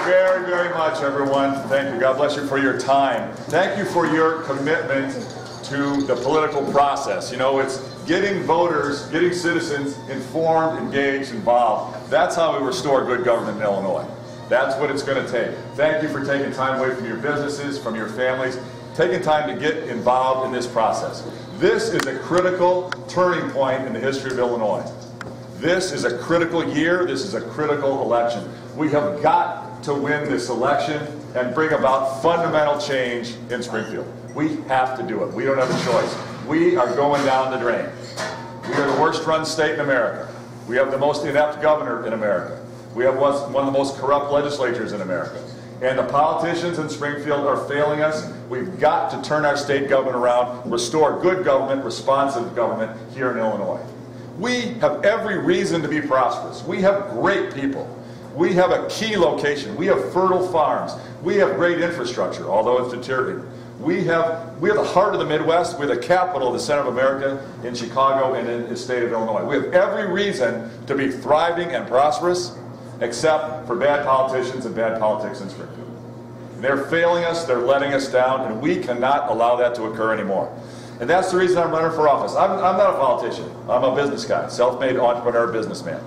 very, very much, everyone. Thank you. God bless you for your time. Thank you for your commitment to the political process. You know, it's getting voters, getting citizens informed, engaged, involved. That's how we restore good government in Illinois. That's what it's going to take. Thank you for taking time away from your businesses, from your families, taking time to get involved in this process. This is a critical turning point in the history of Illinois. This is a critical year. This is a critical election. We have got to win this election and bring about fundamental change in Springfield. We have to do it. We don't have a choice. We are going down the drain. We are the worst run state in America. We have the most inept governor in America. We have one of the most corrupt legislatures in America. And the politicians in Springfield are failing us. We've got to turn our state government around, restore good government, responsive government here in Illinois. We have every reason to be prosperous. We have great people. We have a key location. We have fertile farms. We have great infrastructure, although it's deteriorating. We have the heart of the Midwest. We're the capital of the center of America in Chicago and in the state of Illinois. We have every reason to be thriving and prosperous, except for bad politicians and bad politics in Springfield. They're failing us, they're letting us down, and we cannot allow that to occur anymore. And that's the reason I'm running for office. I'm not a politician. I'm a business guy, self-made entrepreneur, businessman.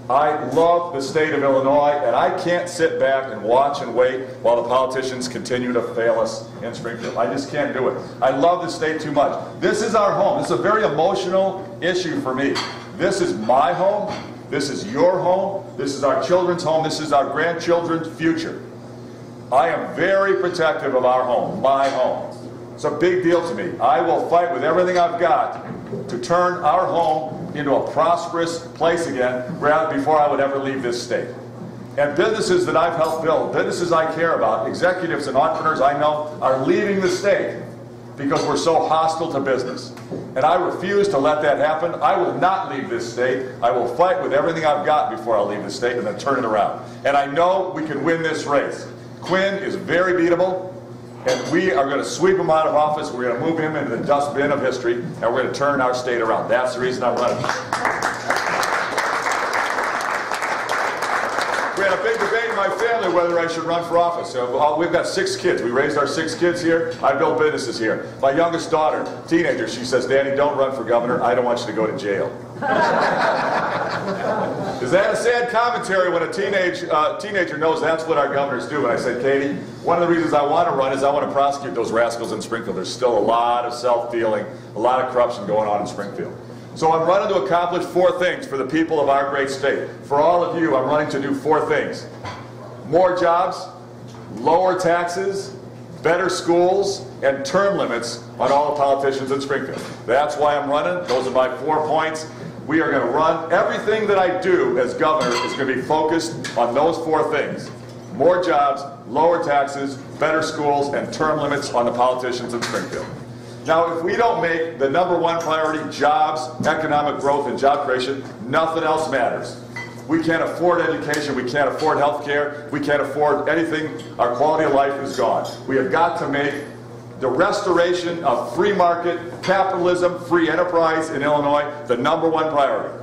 I love the state of Illinois, and I can't sit back and watch and wait while the politicians continue to fail us in Springfield. I just can't do it. I love the state too much. This is our home. This is a very emotional issue for me. This is my home. This is your home. This is our children's home. This is our grandchildren's future. I am very protective of our home, my home. It's a big deal to me. I will fight with everything I've got to turn our home into a prosperous place again before I would ever leave this state. And businesses that I've helped build, businesses I care about, executives and entrepreneurs I know are leaving the state because we're so hostile to business. And I refuse to let that happen. I will not leave this state. I will fight with everything I've got before I leave the state and then turn it around. And I know we can win this race. Quinn is very beatable, and we are going to sweep him out of office. We're going to move him into the dustbin of history, and we're going to turn our state around. That's the reason I'm running. We had a big debate in my family whether I should run for office. So we've got 6 kids. We raised our 6 kids here. I built businesses here. My youngest daughter, teenager, she says, "Daddy, don't run for governor. I don't want you to go to jail." Is that a sad commentary when a teenager knows that's what our governors do? And I said, "Katie, one of the reasons I want to run is I want to prosecute those rascals in Springfield. There's still a lot of self-dealing, a lot of corruption going on in Springfield." So I'm running to accomplish 4 things for the people of our great state. For all of you, I'm running to do 4 things. More jobs, lower taxes, better schools, and term limits on all the politicians in Springfield. That's why I'm running. Those are my 4 points. We are going to run. Everything that I do as governor is going to be focused on those 4 things. More jobs, lower taxes, better schools, and term limits on the politicians in Springfield. Now, if we don't make the #1 priority jobs, economic growth, and job creation, nothing else matters. We can't afford education. We can't afford health care. We can't afford anything. Our quality of life is gone. We have got to make the restoration of free market, capitalism, free enterprise in Illinois the #1 priority.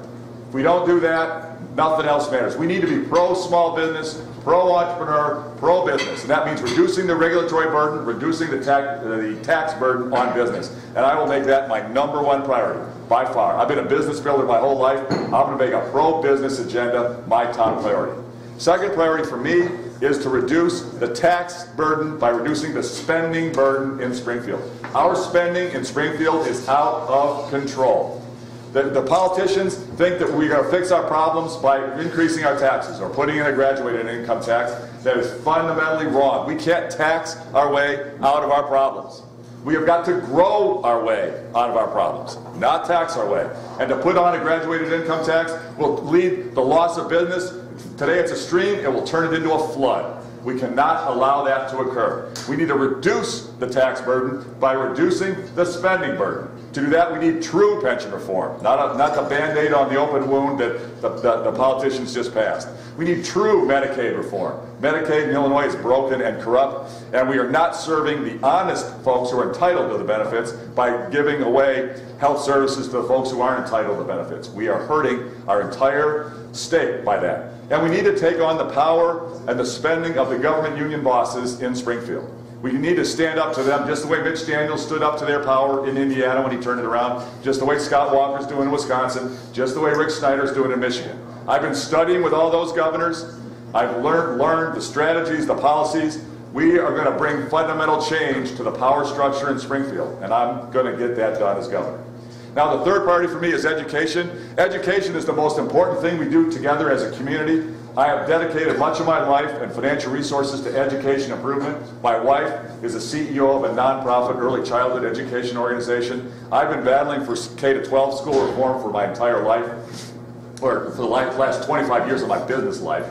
If we don't do that, nothing else matters. We need to be pro-small business, pro-entrepreneur, pro-business. And that means reducing the regulatory burden, reducing the tax burden on business. And I will make that my #1 priority, by far. I've been a business builder my whole life. I'm going to make a pro-business agenda my top priority. Second priority for me is to reduce the tax burden by reducing the spending burden in Springfield. Our spending in Springfield is out of control. The politicians think that we're going to fix our problems by increasing our taxes or putting in a graduated income tax. That is fundamentally wrong. We can't tax our way out of our problems. We have got to grow our way out of our problems, not tax our way. And to put on a graduated income tax will lead the loss of business. Today it's a stream, it will turn it into a flood. We cannot allow that to occur. We need to reduce the tax burden by reducing the spending burden. To do that, we need true pension reform, not the Band-Aid on the open wound that the politicians just passed. We need true Medicaid reform. Medicaid in Illinois is broken and corrupt, and we are not serving the honest folks who are entitled to the benefits by giving away health services to the folks who aren't entitled to the benefits. We are hurting our entire state by that. And we need to take on the power and the spending of the government union bosses in Springfield. We need to stand up to them just the way Mitch Daniels stood up to their power in Indiana when he turned it around, just the way Scott Walker's doing in Wisconsin, just the way Rick Snyder's doing in Michigan. I've been studying with all those governors. I've learned the strategies, the policies. We are going to bring fundamental change to the power structure in Springfield, and I'm going to get that done as governor. Now, the third priority for me is education. Education is the most important thing we do together as a community. I have dedicated much of my life and financial resources to education improvement. My wife is a CEO of a nonprofit early childhood education organization. I've been battling for K-12 school reform for my entire life, or for the last 25 years of my business life.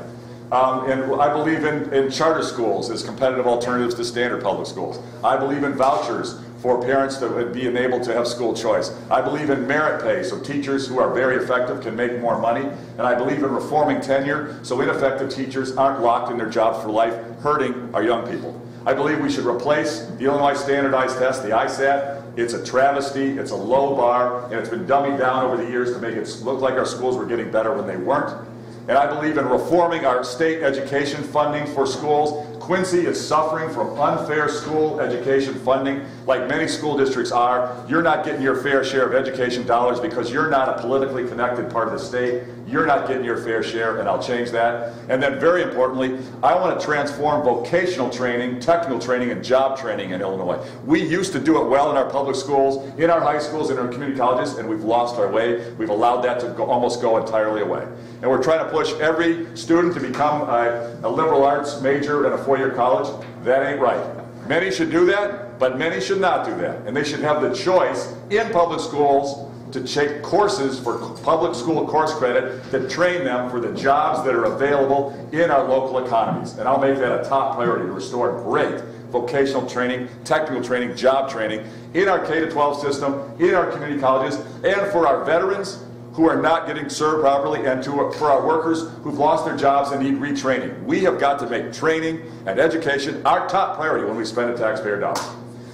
And I believe in charter schools as competitive alternatives to standard public schools. I believe in vouchers for parents that would be enabled to have school choice. I believe in merit pay so teachers who are very effective can make more money. And I believe in reforming tenure so ineffective teachers aren't locked in their jobs for life, hurting our young people. I believe we should replace the Illinois Standardized Test, the ISAT. It's a travesty, it's a low bar, and it's been dummied down over the years to make it look like our schools were getting better when they weren't. And I believe in reforming our state education funding for schools. Quincy is suffering from unfair school education funding, like many school districts are. You're not getting your fair share of education dollars because you're not a politically connected part of the state. You're not getting your fair share, and I'll change that. And then very importantly, I want to transform vocational training, technical training, and job training in Illinois. We used to do it well in our public schools, in our high schools, in our community colleges, and we've lost our way. We've allowed that to almost go entirely away. And we're trying to push every student to become a liberal arts major in a four-year college. That ain't right. Many should do that, but many should not do that. And they should have the choice in public schools to take courses for public school course credit to train them for the jobs that are available in our local economies. And I'll make that a top priority to restore great vocational training, technical training, job training in our K-12 system, in our community colleges, and for our veterans who are not getting served properly, and for our workers who've lost their jobs and need retraining. We have got to make training and education our top priority when we spend a taxpayer dollar.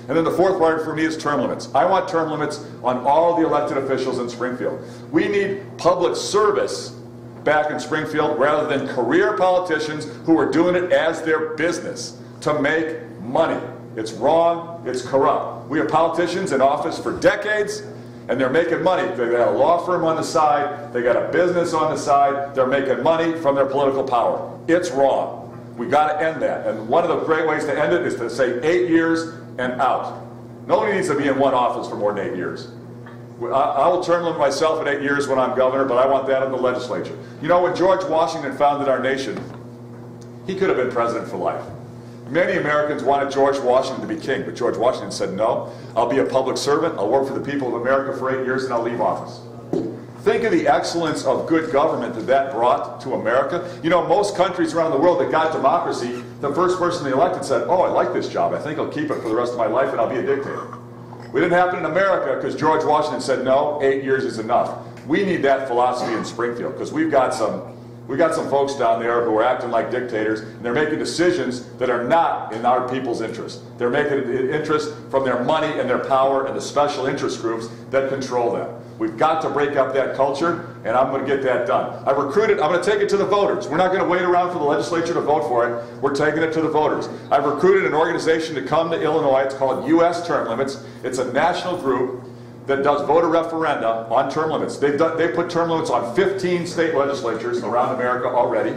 And then the fourth priority for me is term limits. I want term limits on all the elected officials in Springfield. We need public service back in Springfield rather than career politicians who are doing it as their business to make money. It's wrong, it's corrupt. We have politicians in office for decades, and they're making money. They got a law firm on the side, they got a business on the side, they're making money from their political power. It's wrong. We got to end that. And one of the great ways to end it is to say 8 years and out. Nobody needs to be in one office for more than 8 years. I will term limit myself at 8 years when I'm governor, but I want that in the legislature. You know, when George Washington founded our nation, he could have been president for life. Many Americans wanted George Washington to be king, but George Washington said, no, I'll be a public servant, I'll work for the people of America for 8 years, and I'll leave office. Think of the excellence of good government that brought to America. You know, most countries around the world that got democracy, the first person they elected said, oh, I like this job, I think I'll keep it for the rest of my life and I'll be a dictator. We didn't happen in America because George Washington said, no, 8 years is enough. We need that philosophy in Springfield because we've got some folks down there who are acting like dictators, and they're making decisions that are not in our people's interest. They're making interest from their money and their power and the special interest groups that control them. We've got to break up that culture, and I'm going to get that done. I'm going to take it to the voters. We're not going to wait around for the legislature to vote for it. We're taking it to the voters. I've recruited an organization to come to Illinois. It's called U.S. Term Limits. It's a national group that does voter referenda on term limits. They put term limits on 15 state legislatures around America already.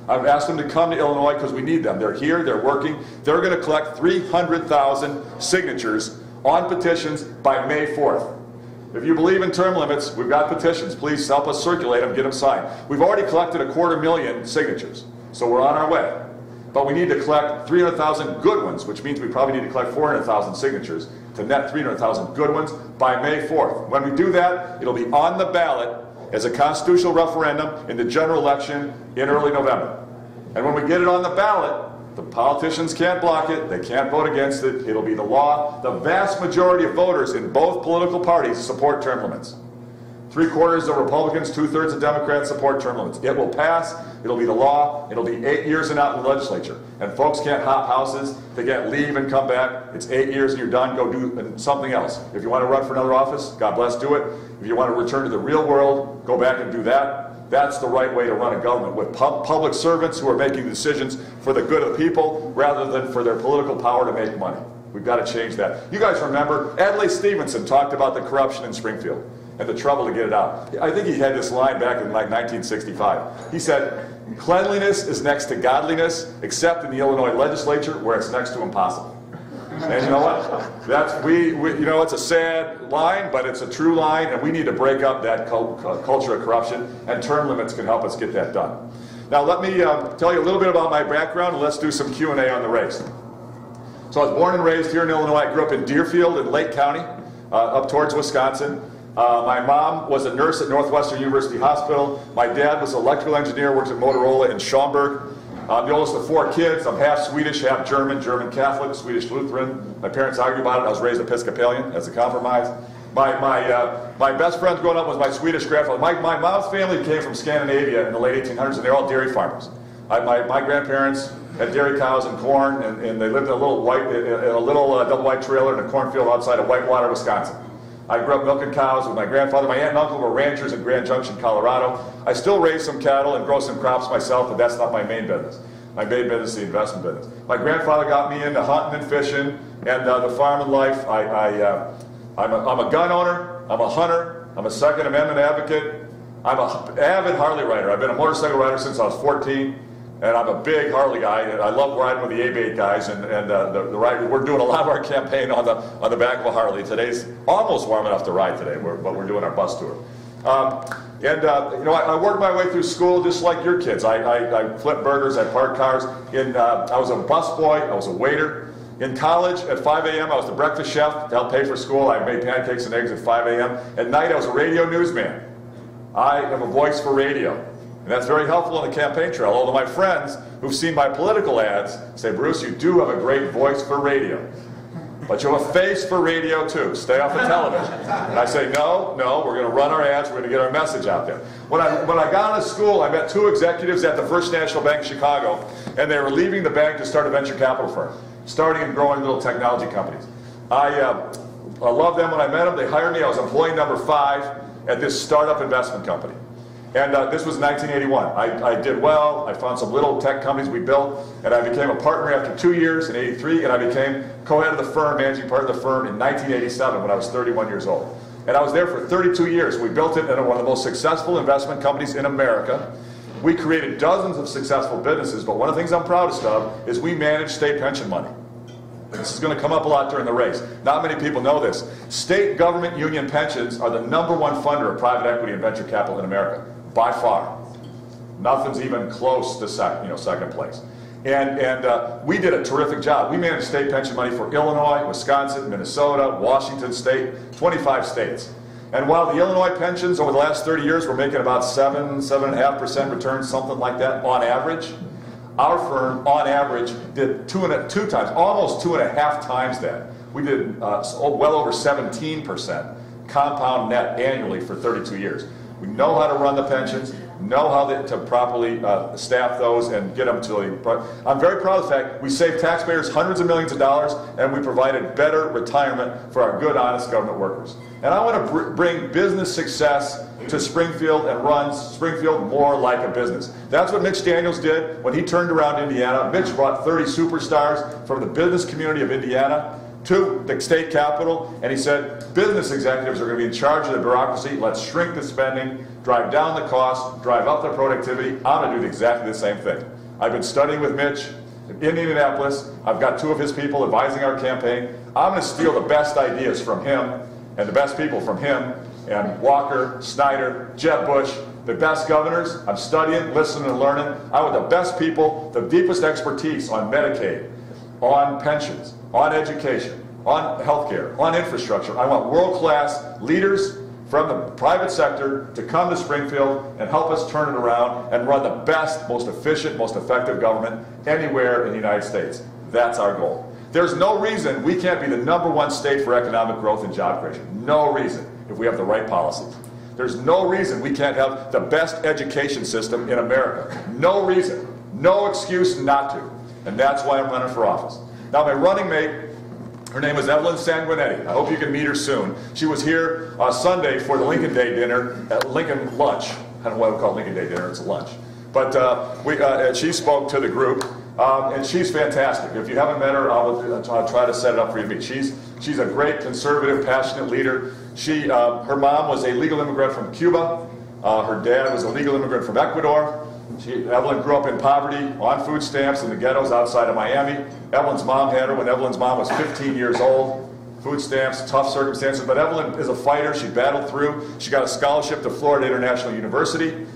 I've asked them to come to Illinois because we need them. They're here, they're working. They're going to collect 300,000 signatures on petitions by May 4th. If you believe in term limits, we've got petitions. Please help us circulate them, get them signed. We've already collected 250,000 signatures, so we're on our way. But we need to collect 300,000 good ones, which means we probably need to collect 400,000 signatures to net 300,000 good ones by May 4th. When we do that, it'll be on the ballot as a constitutional referendum in the general election in early November. And when we get it on the ballot, The politicians can't block it. They can't vote against it. It'll be the law. The vast majority of voters in both political parties support term limits. 3/4 of Republicans, 2/3 of Democrats support term limits. It will pass. It'll be the law. It'll be 8 years and out in the legislature. And folks can't hop houses. They can't leave and come back. It's 8 years and you're done. Go do something else. If you want to run for another office, God bless, do it. If you want to return to the real world, go back and do that. That's the right way to run a government, with public servants who are making decisions for the good of the people rather than for their political power to make money. We've got to change that. You guys remember, Adlai Stevenson talked about the corruption in Springfield and the trouble to get it out. I think he had this line back in like 1965. He said, "Cleanliness is next to godliness, except in the Illinois legislature where it's next to impossible." And you know what? You know, it's a sad line, but it's a true line, and we need to break up that culture of corruption, and term limits can help us get that done. Now, let me tell you a little bit about my background, and let's do some Q&A on the race. So I was born and raised here in Illinois. I grew up in Deerfield in Lake County, up towards Wisconsin. My mom was a nurse at Northwestern University Hospital. My dad was an electrical engineer, worked at Motorola in Schaumburg. I'm the oldest of 4 kids. I'm half Swedish, half German, German Catholic, Swedish Lutheran. My parents argue about it. I was raised Episcopalian as a compromise. My best friend growing up was my Swedish grandfather. My mom's family came from Scandinavia in the late 1800s, and they're all dairy farmers. My grandparents had dairy cows and corn, and they lived in a little double white trailer in a cornfield outside of Whitewater, Wisconsin. I grew up milking cows with my grandfather. My aunt and uncle were ranchers in Grand Junction, Colorado. I still raise some cattle and grow some crops myself, but that's not my main business. My main business is the investment business. My grandfather got me into hunting and fishing and the farming life. I'm a gun owner. I'm a hunter. I'm a Second Amendment advocate. I'm an avid Harley rider. I've been a motorcycle rider since I was 14. And I'm a big Harley guy, and I love riding with the A-Bait guys. And we're doing a lot of our campaign on the back of a Harley. Today's almost warm enough to ride today, but we're doing our bus tour. You know, I worked my way through school just like your kids. I flipped burgers, I parked cars. I was a bus boy, I was a waiter. In college, at 5 a.m., I was the breakfast chef to help pay for school. I made pancakes and eggs at 5 a.m. At night, I was a radio newsman. I am a voice for radio. And that's very helpful on the campaign trail. Although my friends who've seen my political ads say, "Bruce, you do have a great voice for radio. But you have a face for radio too. Stay off the television." And I say, no, we're going to run our ads. We're going to get our message out there. When I got out of school, I met 2 executives at the First National Bank of Chicago, and they were leaving the bank to start a venture capital firm, starting and growing little technology companies. I loved them when I met them. They hired me. I was employee number 5 at this startup investment company. And this was 1981. I did well. I found some little tech companies we built, and I became a partner after 2 years in '83, and I became co-head of the firm, managing partner of the firm in 1987 when I was 31 years old. And I was there for 32 years. We built it into one of the most successful investment companies in America. We created dozens of successful businesses, but one of the things I'm proudest of is we manage state pension money. This is going to come up a lot during the race. Not many people know this. State government union pensions are the #1 funder of private equity and venture capital in America. By far. Nothing's even close to second place. And we did a terrific job. We managed state pension money for Illinois, Wisconsin, Minnesota, Washington State, 25 states. And while the Illinois pensions over the last 30 years were making about 7.5% returns, something like that on average, our firm on average did almost 2.5 times that. We did well over 17% compound net annually for 32 years. We know how to run the pensions, know how to properly staff those and get them to I'm very proud of the fact we saved taxpayers hundreds of millions of dollars, and we provided better retirement for our good, honest government workers. And I want to bring business success to Springfield and run Springfield more like a business. That's what Mitch Daniels did when he turned around Indiana. Mitch brought 30 superstars from the business community of Indiana to the state capitol, and he said, business executives are going to be in charge of the bureaucracy. Let's shrink the spending, drive down the cost, drive up the productivity. I'm going to do exactly the same thing. I've been studying with Mitch in Indianapolis. I've got 2 of his people advising our campaign. I'm going to steal the best ideas from him and the best people from him and Walker, Snyder, Jeb Bush, the best governors. I'm studying, listening, and learning. I want the best people, the deepest expertise on Medicaid, on pensions, on education, on healthcare, on infrastructure. I want world-class leaders, from the private sector to come to Springfield and help us turn it around and run the best, most efficient, most effective government anywhere in the United States. That's our goal. There's no reason we can't be the #1 state for economic growth and job creation. No reason, if we have the right policies. There's no reason we can't have the best education system in America. No reason. No excuse not to. And that's why I'm running for office. Now, my running mate, her name is Evelyn Sanguinetti. I hope you can meet her soon. She was here Sunday for the Lincoln Day dinner at Lincoln Lunch. I don't know why we call it Lincoln Day dinner, it's a lunch. But she spoke to the group, and she's fantastic. If you haven't met her, I'll try to set it up for you to meet. She's a great conservative, passionate leader. Her mom was a legal immigrant from Cuba. Her dad was a legal immigrant from Ecuador. Evelyn grew up in poverty, on food stamps in the ghettos outside of Miami. Evelyn's mom had her when Evelyn's mom was 15 years old. Food stamps, tough circumstances, but Evelyn is a fighter. She battled through. She got a scholarship to Florida International University.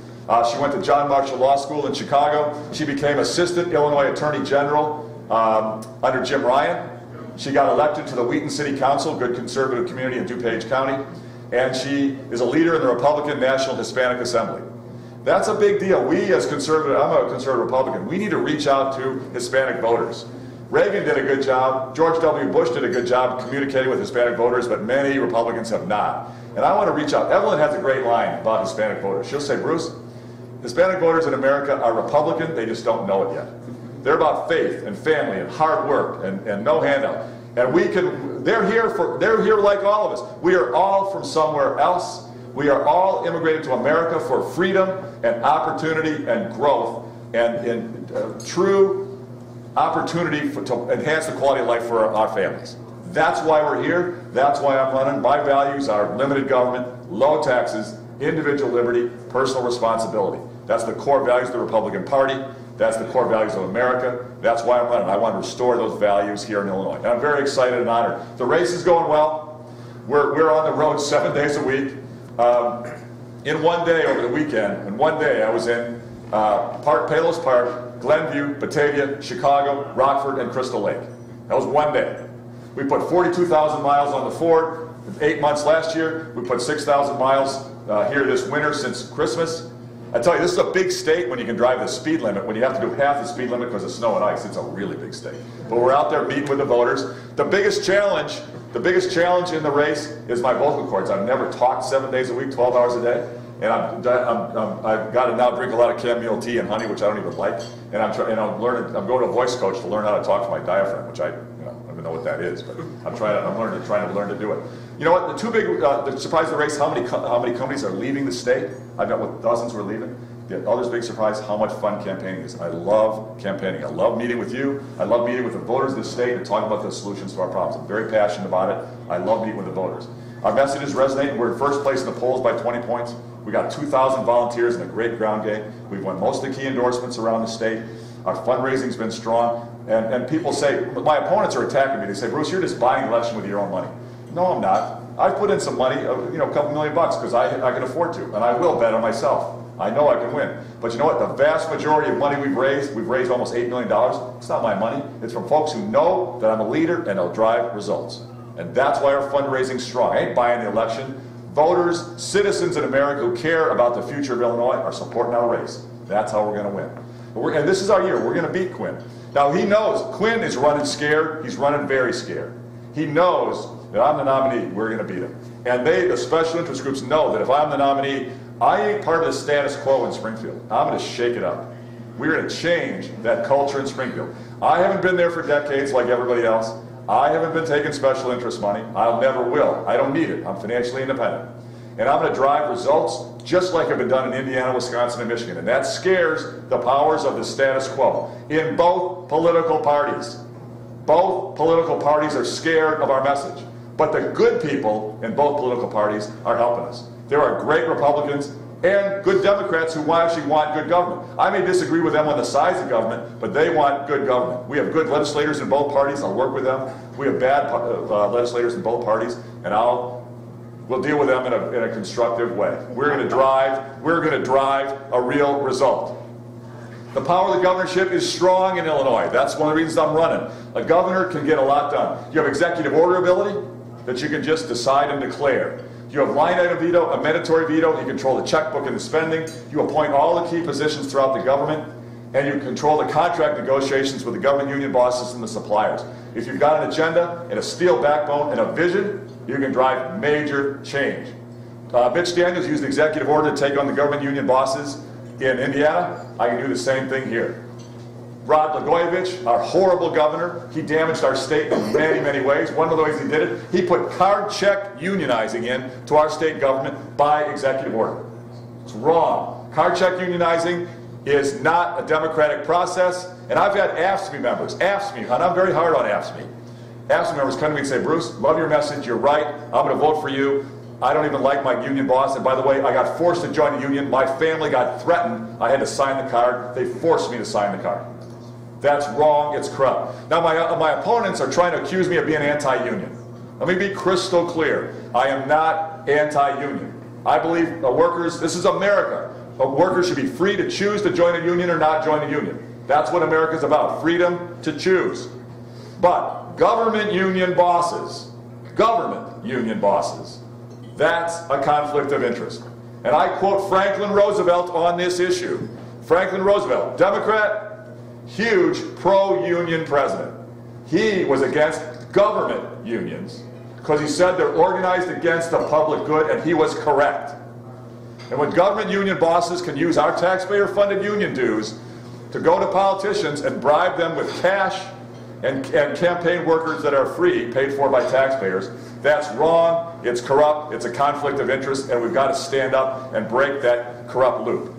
She went to John Marshall Law School in Chicago. She became Assistant Illinois Attorney General under Jim Ryan. She got elected to the Wheaton City Council, good conservative community in DuPage County. And she is a leader in the Republican National Hispanic Assembly. That's a big deal. We as conservative, I'm a conservative Republican, we need to reach out to Hispanic voters. Reagan did a good job. George W. Bush did a good job communicating with Hispanic voters, but many Republicans have not. And I want to reach out. Evelyn has a great line about Hispanic voters. She'll say, Bruce, Hispanic voters in America are Republican, they just don't know it yet. They're about faith and family and hard work and no handout. And they're here like all of us. We are all from somewhere else. We are all immigrated to America for freedom and opportunity and growth and true opportunity to enhance the quality of life for our families. That's why we're here. That's why I'm running. My values are limited government, low taxes, individual liberty, personal responsibility. That's the core values of the Republican Party. That's the core values of America. That's why I'm running. I want to restore those values here in Illinois. And I'm very excited and honored. The race is going well. We're on the road 7 days a week. In one day over the weekend, in one day I was in Palos Park, Glenview, Batavia, Chicago, Rockford, and Crystal Lake. That was one day. We put 42,000 miles on the Ford. 8 months last year. We put 6,000 miles here this winter since Christmas. I tell you, this is a big state when you can drive the speed limit. When you have to do half the speed limit because of snow and ice, it's a really big state. But we're out there meeting with the voters. The biggest challenge in the race is my vocal cords. I've never talked 7 days a week, 12 hours a day. And I've got to now drink a lot of chamomile tea and honey, which I don't even like. And I'm going to a voice coach to learn how to talk to my diaphragm, which I don't even know what that is, but I'm trying to learn to do it. You know what? The surprise of the race, how many companies are leaving the state? I've met with dozens who are leaving. The other big surprise, how much fun campaigning is. I love campaigning. I love meeting with you. I love meeting with the voters of the state and talking about the solutions to our problems. I'm very passionate about it. I love meeting with the voters. Our messages resonate. We're in first place in the polls by 20 points. We got 2,000 volunteers in a great ground game. We've won most of the key endorsements around the state. Our fundraising's been strong. And people say, my opponents are attacking me. They say, Bruce, you're just buying the election with your own money. No, I'm not. I've put in some money, a couple $1 million because I can afford to, and I will bet on myself. I know I can win. But you know what? The vast majority of money we've raised almost $8 million. It's not my money. It's from folks who know that I'm a leader and they'll drive results. And that's why our fundraising's strong. I ain't buying the election. Voters, citizens in America who care about the future of Illinois are supporting our race. That's how we're going to win. And this is our year. We're going to beat Quinn. Now, he knows Quinn is running scared. He's running very scared. He knows that I'm the nominee, we're going to beat him. And the special interest groups know that if I'm the nominee, I ain't part of the status quo in Springfield. I'm going to shake it up. We're going to change that culture in Springfield. I haven't been there for decades like everybody else. I haven't been taking special interest money. I never will. I don't need it. I'm financially independent. And I'm going to drive results just like have been done in Indiana, Wisconsin, and Michigan. And that scares the powers of the status quo in both political parties. Both political parties are scared of our message. But the good people in both political parties are helping us. There are great Republicans and good Democrats who actually want good government. I may disagree with them on the size of government, but they want good government. We have good legislators in both parties. I'll work with them. We have bad legislators in both parties, and we'll deal with them in a constructive way. We're going to drive a real result. The power of the governorship is strong in Illinois. That's one of the reasons I'm running. A governor can get a lot done. You have executive order ability that you can just decide and declare. You have line item veto, a mandatory veto, you control the checkbook and the spending, you appoint all the key positions throughout the government, and you control the contract negotiations with the government union bosses and the suppliers. If you've got an agenda and a steel backbone and a vision, you can drive major change. Mitch Daniels used the executive order to take on the government union bosses in Indiana. I can do the same thing here. Rod Blagojevich, our horrible governor, he damaged our state in many, many ways. One of the ways he did it, he put card check unionizing in to our state government by executive order. It's wrong. Card check unionizing is not a democratic process, and I've had AFSCME members, and I'm very hard on AFSCME. AFSCME members come to me and say, Bruce, love your message, you're right, I'm going to vote for you. I don't even like my union boss, and by the way, I got forced to join a union. My family got threatened. I had to sign the card. They forced me to sign the card. That's wrong, it's corrupt. Now my opponents are trying to accuse me of being anti-union. Let me be crystal clear. I am not anti-union. I believe workers, this is America. Workers should be free to choose to join a union or not join a union. That's what America is about, freedom to choose. But government union bosses, that's a conflict of interest. And I quote Franklin Roosevelt on this issue. Franklin Roosevelt, Democrat, huge pro-union president. He was against government unions because he said they're organized against the public good, and he was correct. And when government union bosses can use our taxpayer-funded union dues to go to politicians and bribe them with cash and campaign workers that are free, paid for by taxpayers, that's wrong, it's corrupt, it's a conflict of interest, and we've got to stand up and break that corrupt loop.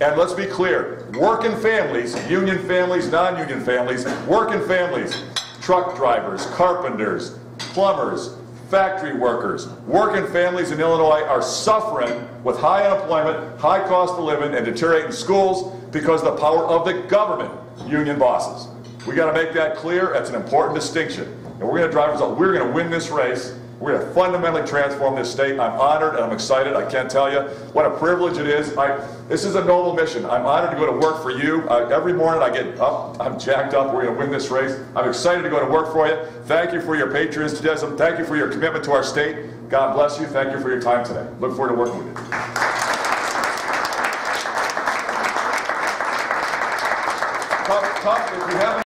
And let's be clear, working families, union families, non-union families, working families, truck drivers, carpenters, plumbers, factory workers, working families in Illinois are suffering with high unemployment, high cost of living, and deteriorating schools because of the power of the government union bosses. We got to make that clear. That's an important distinction. And we're going to drive results. We're going to win this race. We're going to fundamentally transform this state. I'm honored and I'm excited. I can't tell you what a privilege it is. This is a noble mission. I'm honored to go to work for you. Every morning I get up, I'm jacked up. We're going to win this race. I'm excited to go to work for you. Thank you for your patriotism. Thank you for your commitment to our state. God bless you. Thank you for your time today. Look forward to working with you. If you haven't